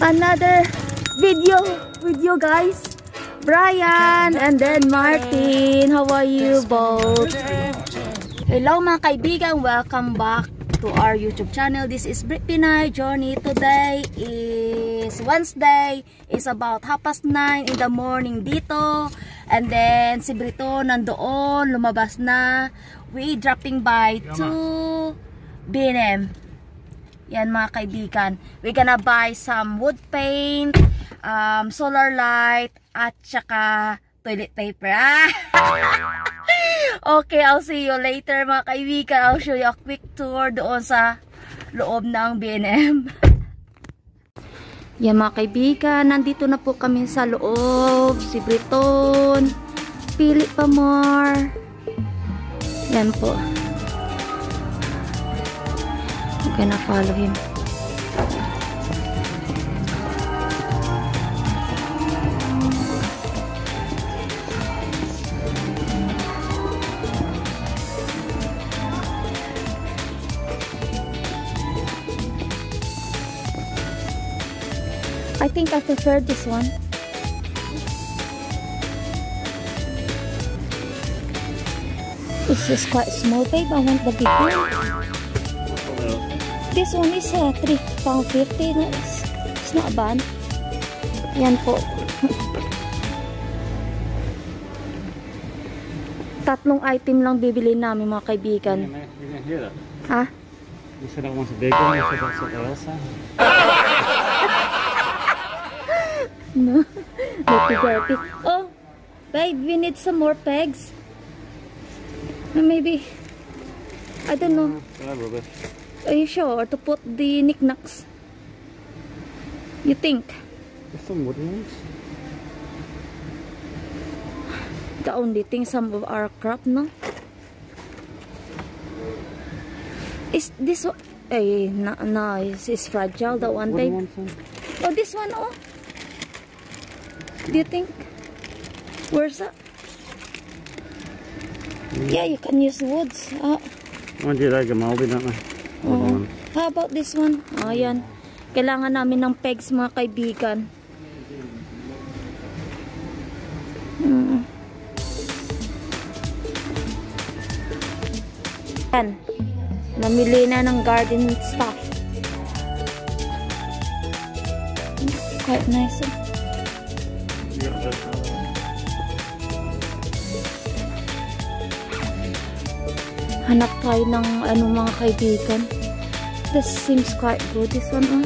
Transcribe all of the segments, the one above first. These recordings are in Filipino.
another video with you guys. Brian and then Martin. How are you both? Hello mga kaibigan, welcome back to our YouTube channel. This is Brit Pinay Journey. Today is Wednesday. It's about 9:30 in the morning dito. And then si Brito nandoon, lumabas na. We dropping by to B&M. Yan mga kaibigan. We're gonna buy some wood paint, solar light, at saka toilet paper. Okay, I'll see you later mga kaibigan. I'll show you a quick tour doon sa loob ng B&M. Yan mga kaibigan, nandito na po kami sa loob. Si Briton, pili pa more. Yan po. I'm gonna follow him. I think I prefer this one. This is quite small, babe. I want the big one. This one is £3.50. It's not bad. Yan po. Tatlong item lang bibili namin mga kaibigan. Ha? You said I want a big one. You said that's what Elsa. No, dirty. Oh, babe, we need some more pegs. Maybe, I don't know. Are you sure to put the knickknacks? You think? There's some wooden ones. The only thing, some of our crop, no? Is this one? No, it's fragile. That one, babe. Oh, this one, oh. Do you think? Where's that? Yeah, you can use woods. How about this one? Oh, yan. Kailangan namin ng pegs mga kaibigan. Yan. Namili na ng garden stuff. Quite nice. Hanap tayo ng ano mga kaibigan. This seems quite good. This one, oh.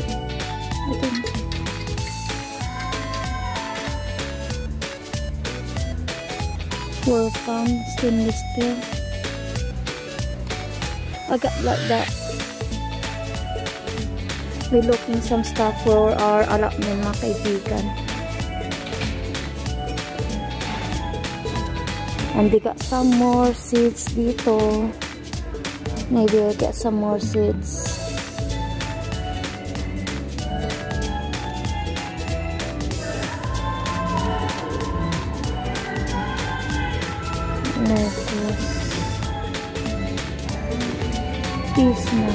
Ito. £4 stainless steel. I got like that. We're looking some stuff for our allotment mga kaibigan. And they got some more seeds dito. Maybe I'll get some more seeds. Lettuce. Peas na.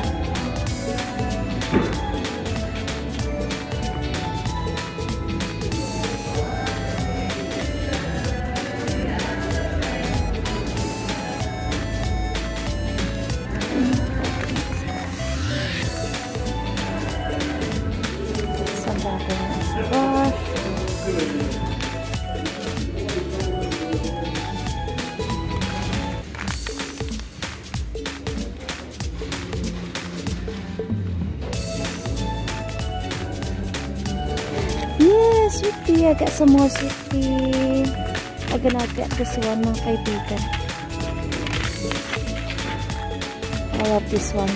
Sweet tea. I got some more sweet tea. I'm gonna get this one mga kaibigan. I love this one.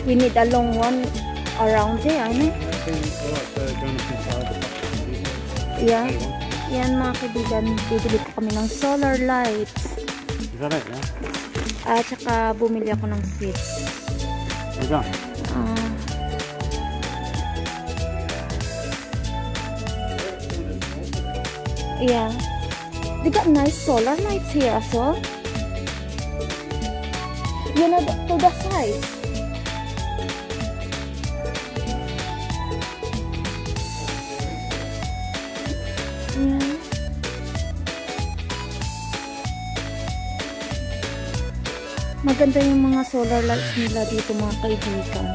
We need a long one around there, ano? Yeah. Yan mga kaibigan, bibili ko kami ng solar lights. Is that it, yeah? At saka bumili ako ng seeds. Yeah, they got nice solar lights here as well. You know, to the side. Yeah. Maganda yung mga solar lights nila dito mga kaibigan.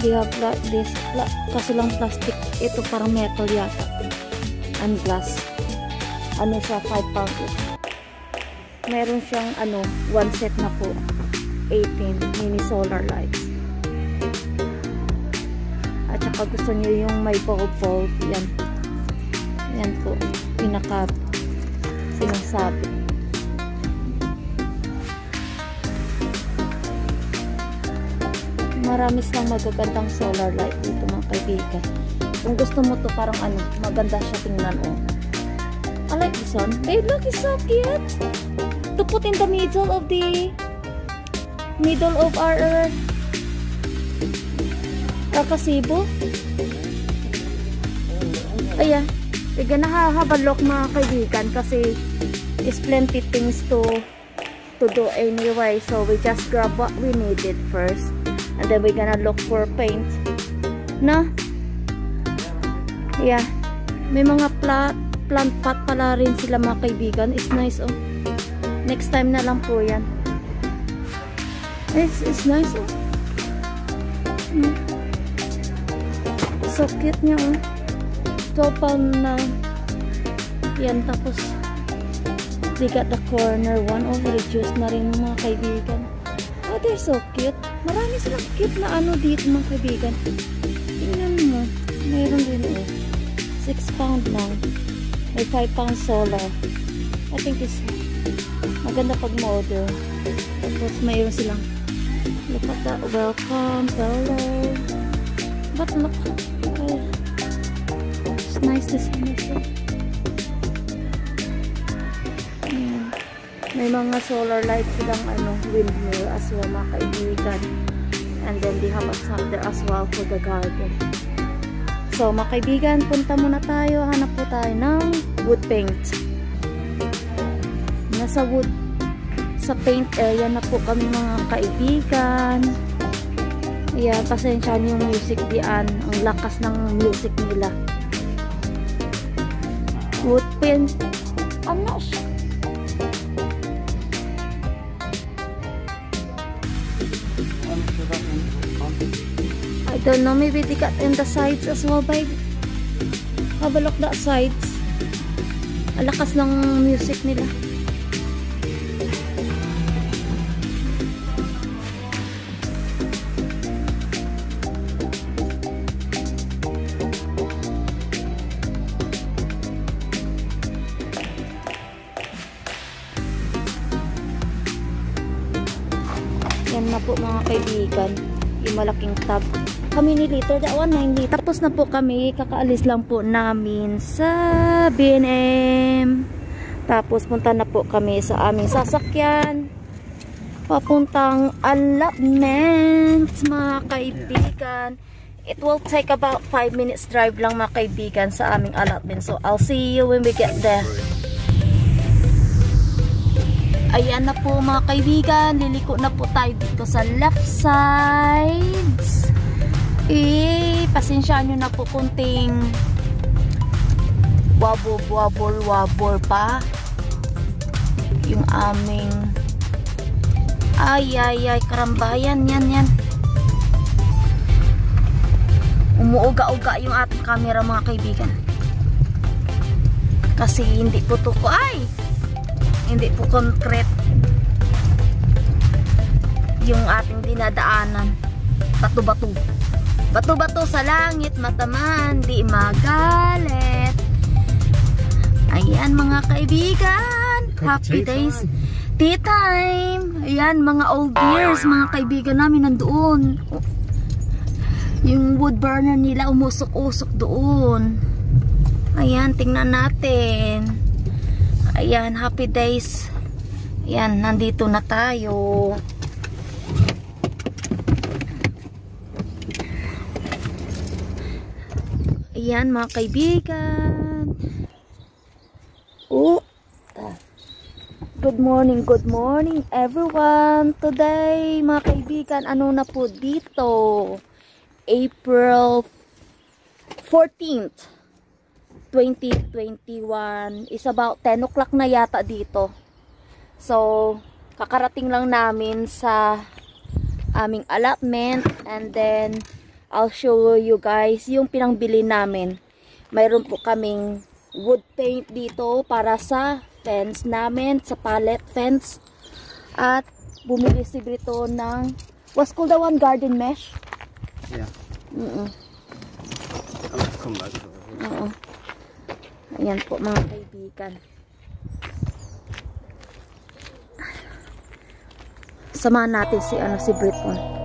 They have this, kaso lang plastic. Ito parang metal yata. And glass. Ano siya, 5 pound. Meron siyang one set na po. 18 mini solar lights. At saka gusto niyo yung may bulb. Yan. Yan po. Pinaka sinasabi. Marami silang magagandang solar light dito mga kaibigan. Kung gusto mo to parang maganda siya tingnan I like this one. Babe, look, it's so cute. To put in the middle of our gazebo. Ayan. We're gonna have a look mga kaibigan kasi there's plenty things to do anyway. So we just grab what we needed first. And then we're gonna look for paint. No? Yeah. May mga plant pot pala rin sila mga kaibigan. It's nice Next time na lang po yan. It's nice So cute niya Topal na. Yan tapos they got the corner one. Reduced na rin mga kaibigan. Oh, they're so cute. Marami silang cute na dito mga kaibigan. Tingnan mo. Mayroon din 6 pound lang. May 5 pound solar. I think it's maganda pag model. Tapos mayroon silang look at that. Welcome. Hello. But look. It's nice to see this. May mga solar lights silang windmill as well mga kaibigan. And then they have a sun there as well for the garden. So mga kaibigan, punta muna tayo. Hanap po tayo ng wood paint. Nasa wood sa paint area na po kami mga kaibigan. Ayan, pasensyahan yung music diyan. Ang lakas ng music nila. Wood paint. I'm not sure. I don't know, maybe they got in the sides as well, babe. Have a look that sides. Ang lakas ng music nila. Yan na po mga kaibigan. Yung malaking tub. Kami ni liter, that one 9 liter. Tapos na po kami, kakaalis lang po namin sa B&M. Tapos punta na po kami sa aming sasakyan. Papuntang Allotment, mga kaibigan. It will take about 5 minutes drive lang mga kaibigan sa aming allotment. So I'll see you when we get there. Ayan na po mga kaibigan, liliko na po tayo dito sa left sides. Pasensyaan nyo na po kunting wabol pa yung aming ay karambayan yan umuuga-uga yung ating camera mga kaibigan kasi hindi po hindi po concrete yung ating dinadaanan. Bato-bato sa langit, mataman, di magalit. Ayan mga kaibigan, happy days, tea time. Ayan mga old years, mga kaibigan namin nandoon. Yung wood burner nila umusok-usok doon. Ayan, tingnan natin. Ayan, happy days. Ayan, nandito na tayo. Ayan mga kaibigan. Oh. Good morning everyone. Today mga kaibigan, ano na po dito? April 14th, 2021. Is about 10 o'clock na yata dito. So, kakarating lang namin sa aming allotment, and then I'll show you guys yung pinangbili namin. Mayroon po kaming wood paint dito para sa fence namin, sa pallet fence. At bumili si Brito ng, what's called the one, garden mesh? Yeah. I'll come back. Ayan po mga kaibigan. Samahan natin si Brito.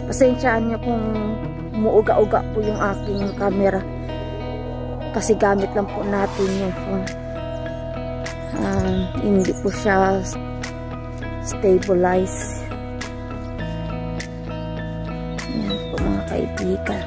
Pasensyaan niyo kung muuga-uga po yung aking camera. Kasi gamit lang po natin yung phone. Hindi po siya stabilize. Ayan po mga kaibigan.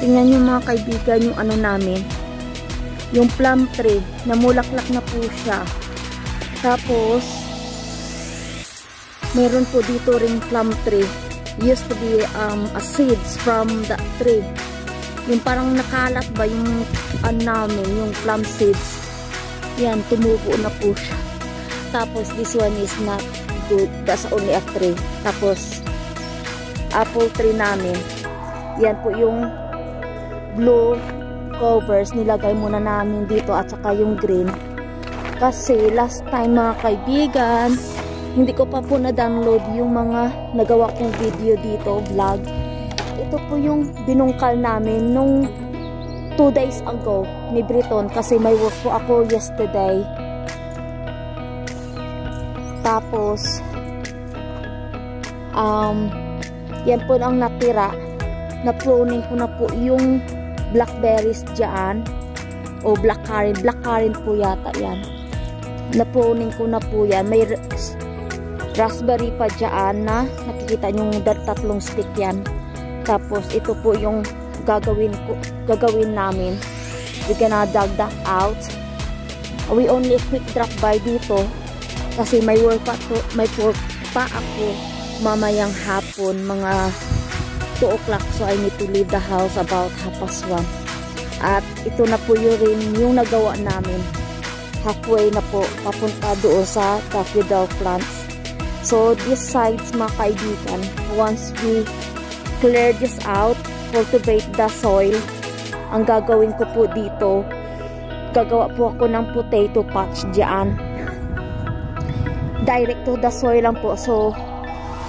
Tingnan nyo mga kaibigan yung ano namin, yung plum tree, namulaklak na po siya. Tapos meron po dito ring plum tree. Used to be a seeds from that tree. Yung parang nakalat ba yung namin, yung plum seeds. Yan, tumubo na po siya. Tapos this one is not good, that's only a tree. Tapos apple tree namin, yan po yung blue covers, nilagay muna namin dito, at saka yung green. Kasi last time mga kaibigan, hindi ko pa po na-download yung mga nagawa kong video dito, vlog. Ito po yung binungkal namin nung 2 days ago ni Briton, kasi may work po ako yesterday. Tapos yan po ang natira. Na-pruning ko na po yung blackberries dyan, o blackcurrant po yata yan. Na-pruning ko na po yan. May raspberry pa dyan na nakikita nyo, 3 stick yan. Tapos ito po yung gagawin namin. We gonna dug that out. We only quick drop by dito kasi may work pa ako mamayang hapon, mga 2 o'clock, so I need to leave the house about 1:30. At ito na po yung nagawa namin. Halfway na po papunta doon sa daffodil plants. So these sides mga kaibigan, once we clear this out, cultivate the soil, ang gagawin ko po dito, gagawa po ako ng potato patch dyan. Direct to the soil lang po. So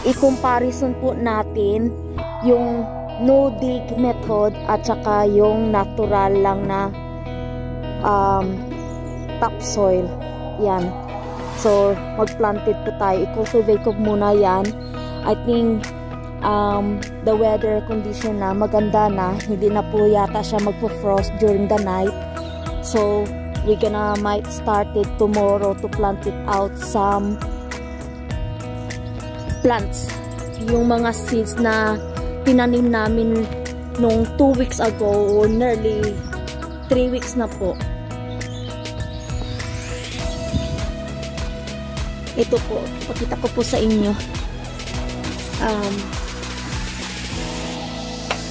i-comparison po natin yung no dig method at saka yung natural lang na topsoil. Yan. So mag-planted po tayo. I-cultivate ko muna yan. I think the weather condition na maganda na. Hindi na po yata siya magpo-frost during the night. So we might start it tomorrow to plant it out some plants. Yung mga seeds na tinanim namin nung 2 weeks ago, or nearly 3 weeks na po. Ito po, pakita ko po sa inyo.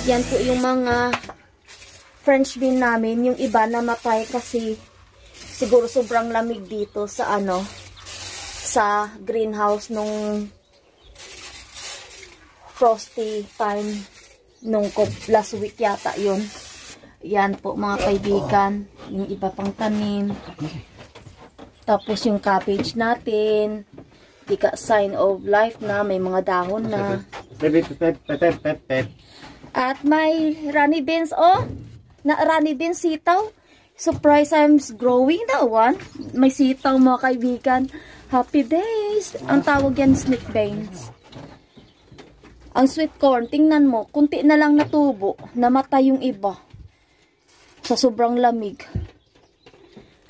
Yan po yung mga French bean namin. Yung iba namatay kasi siguro sobrang lamig dito sa sa greenhouse nung frosty time nung last week yata yun. Yan po mga kaibigan, yung iba pang tanim. Tapos yung cabbage natin, tika sign of life na, may mga dahon na. At may runny beans, runny beans, sitaw. Surprise, I'm growing that one. May sitaw mga kaibigan. Happy days. Ang tawag yan, snake beans. Ang sweet corn, tingnan mo, kunti na lang natubo, namatay yung iba. Sa sobrang lamig.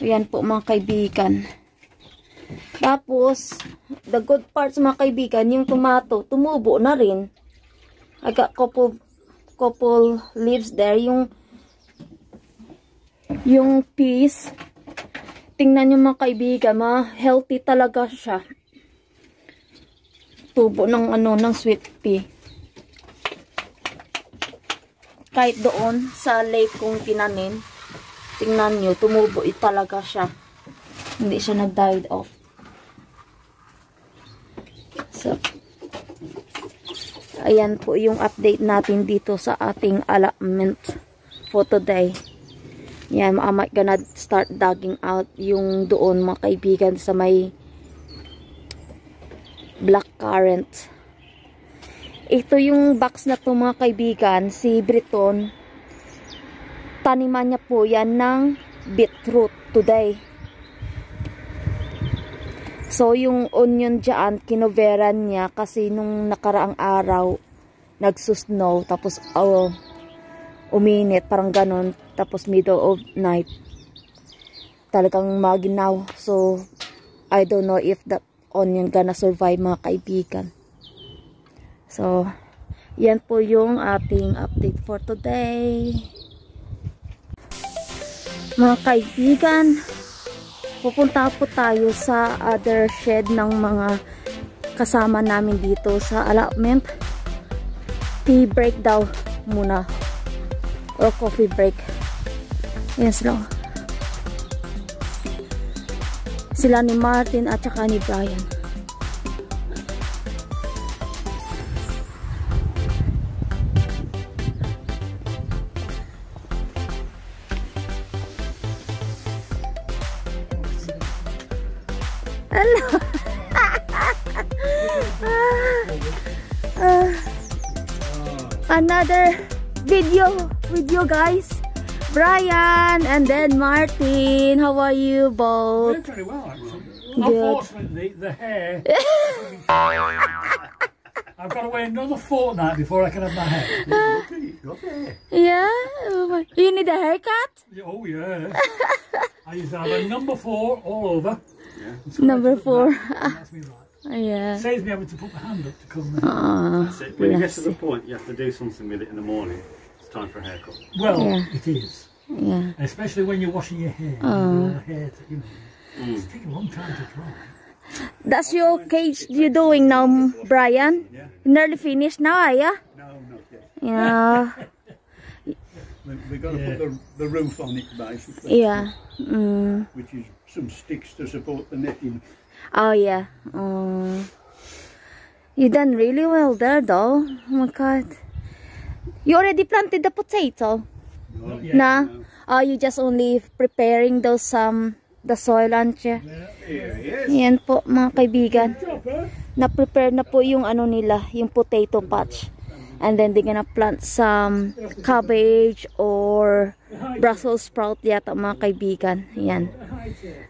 Ayan po mga kaibigan. Tapos, the good parts mga kaibigan, yung tomato, tumubo na rin. I got couple leaves there. Yung peas, tingnan nyo mga kaibigan, healthy talaga siya. Tubo ng ng sweet pea. Kahit doon sa lake kong tinanim, tingnan nyo, tumubo talaga siya. Hindi siya nag-died off. So, ayan po yung update natin dito sa ating allotment for today. Yan, I might gonna start digging out yung doon mga kaibigan sa may blackcurrant. Ito yung box na to mga kaibigan, si Briton. Taniman niya po yan ng beetroot today. So yung onion dyan, kinoveran niya kasi nung nakaraang araw, nagsusnow, tapos uminit, parang ganon. Tapos middle of night, talagang maginaw. So, I don't know if that onion gonna survive mga kaibigan. So, yan po yung ating update for today. Mga kaibigan, pupunta po tayo sa other shed ng mga kasama namin dito sa allotment. Tea break daw muna. Or coffee break. Yan sila. Sila ni Martin at saka ni Brian. Hello. Another video guys. Brian and then Martin, how are you both? Very well, actually. Good. Unfortunately, the hair. I've got to wait another fortnight before I can have my hair. Yeah, you need a haircut? Oh yeah. I used to have a number 4 all over. Yeah. Number 4. That's me right. Yeah. Saves me having to put my hand up to comb my hair. Oh, That's it. When you get to the point, you have to do something with it in the morning. It's time for a haircut. Well, Yeah. it is. yeah. Especially when you're washing your hair. Oh. Your hair, it's taking a long time to dry. That's your cage you doing now, Brian? Yeah. Nearly finished now, yeah? No, not yet. Yeah. We've got to put the roof on it, basically. Yeah. Mm. Which is some sticks to support the netting. Oh, yeah. You done really well there, though. Oh, my God. You already planted the potato? No. Nah? Oh, you just only preparing those, the soil and Here he is. yan po, mga kaibigan. Na-prepare na po yung ano nila, yung potato patch. And then they're gonna plant some cabbage or Brussels sprout yata mga kaibigan. Yan.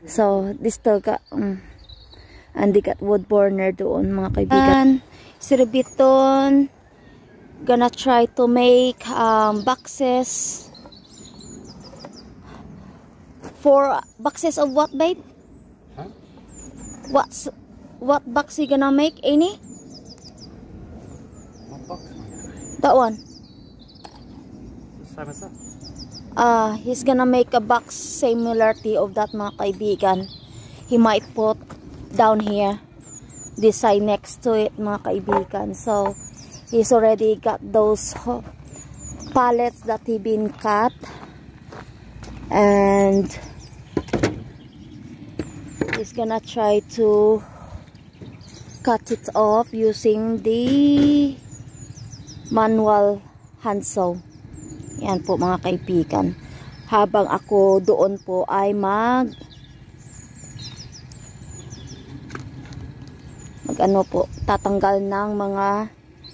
So, this still got, and they got wood burner doon mga kaibigan. Si Rebiton, gonna try to make boxes. For boxes of what, babe? Huh? What box you gonna make, Annie? What box? That one. The same as that. He's gonna make a box similarity of that mga kaibigan. He might put down here, this side next to it mga kaibigan. So, he's already got those pallets that he been cut. And he's gonna try to cut it off using the manual handsaw. Yan po mga kaibigan. Habang ako doon po ay ano po, tatanggal ng mga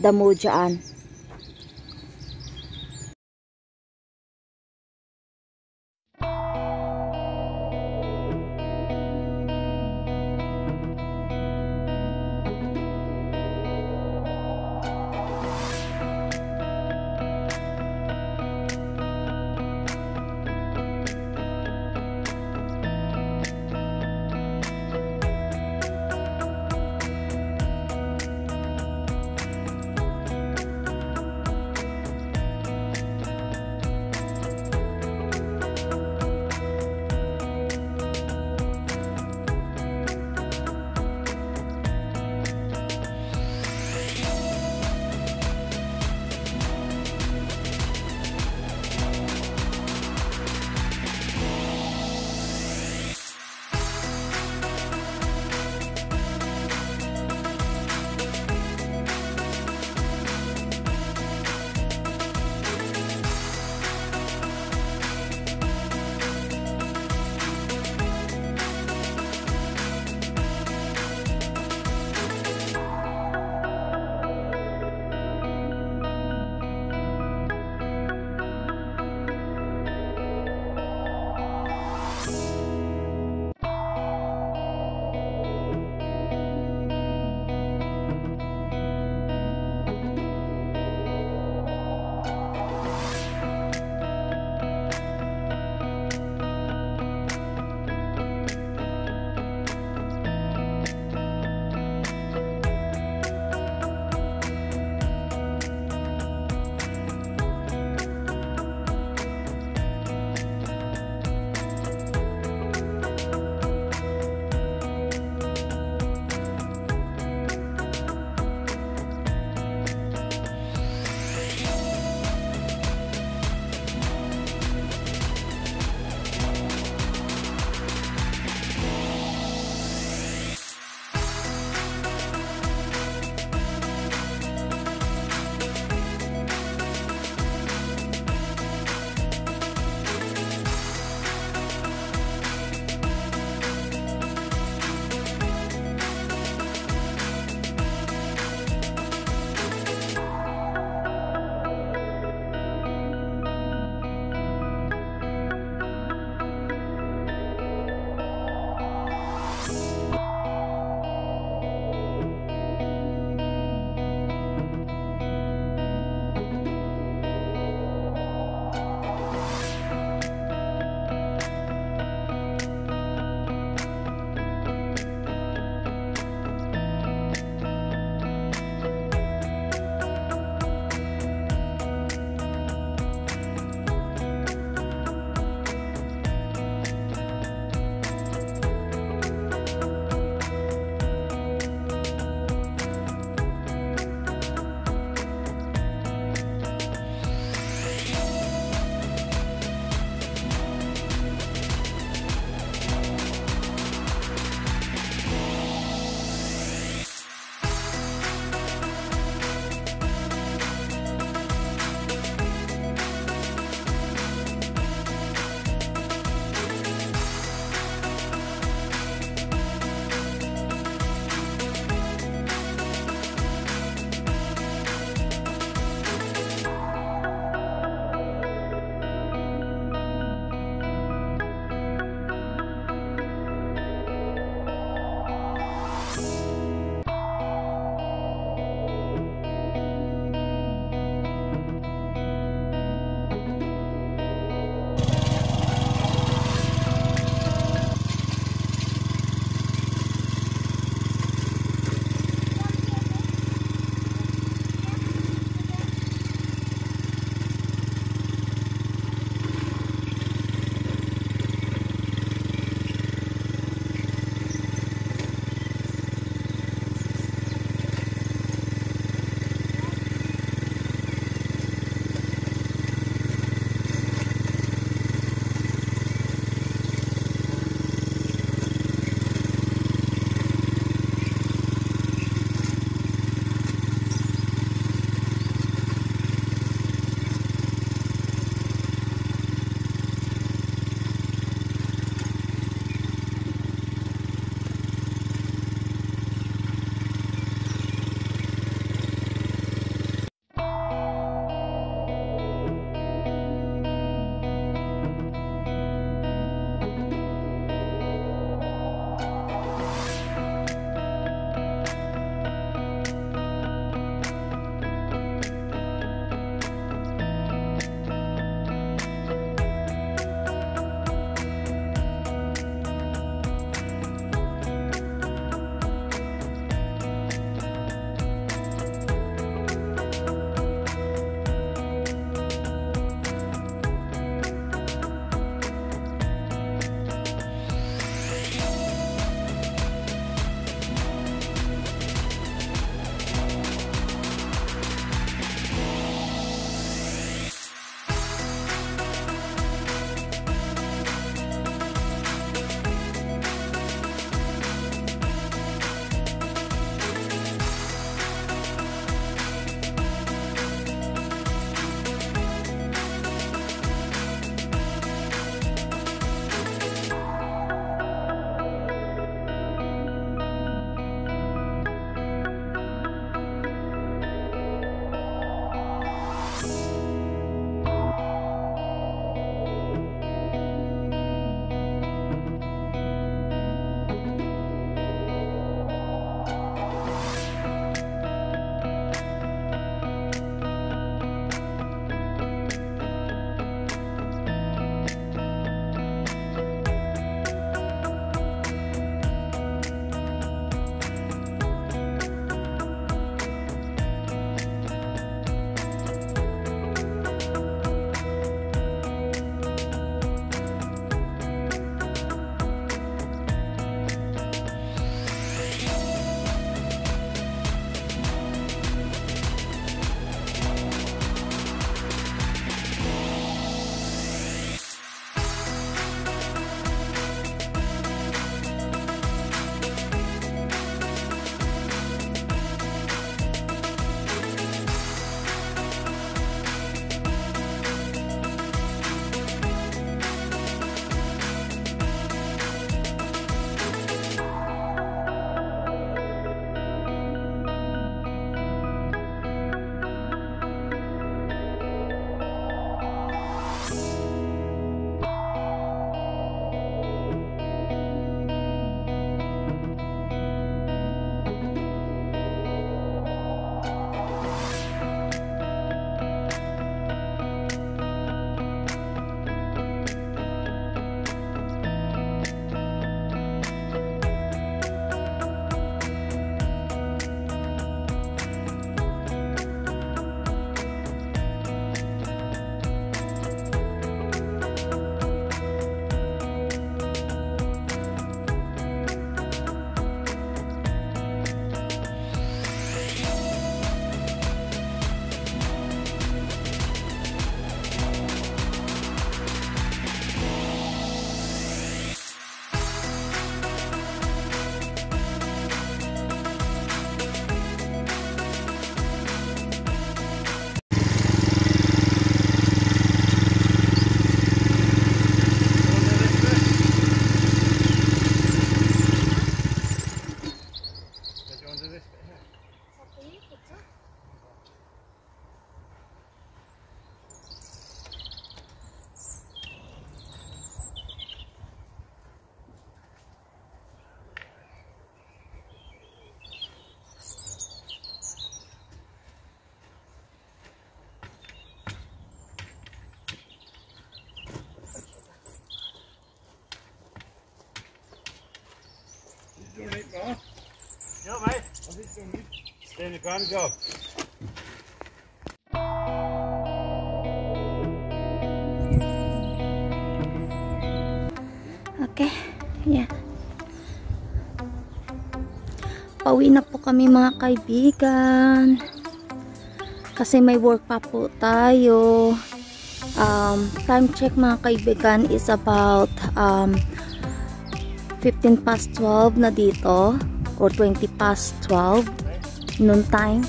damo dyan. Yeah, mate. Stay in the car and go. Okay, yeah. Pauwi na po kami mga kaibigan. Kasi may work pa po tayo. Time check mga kaibigan is about 15 past 12 na dito. Or 20 past 12. Noon time.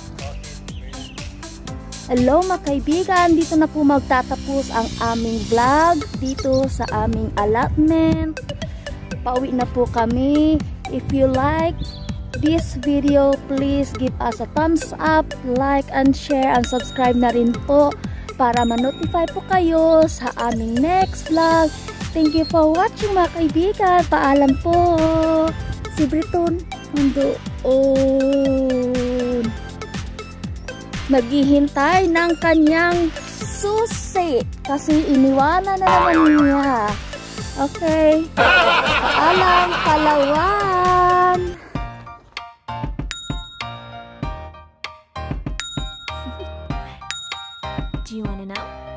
Hello mga kaibigan. Dito na po magtatapos ang aming vlog. Dito sa aming allotment. Pauwi na po kami. If you like this video, please give us a thumbs up, like and share, and subscribe na rin po para ma-notify po kayo sa aming next vlog. Thank you for watching mga kaibigan. Paalam po. Si Briton nandoon. Naghihintay ng kanyang susi kasi iniwanan na naman niya. Okay. Paalam, Palawan. Do you want to know?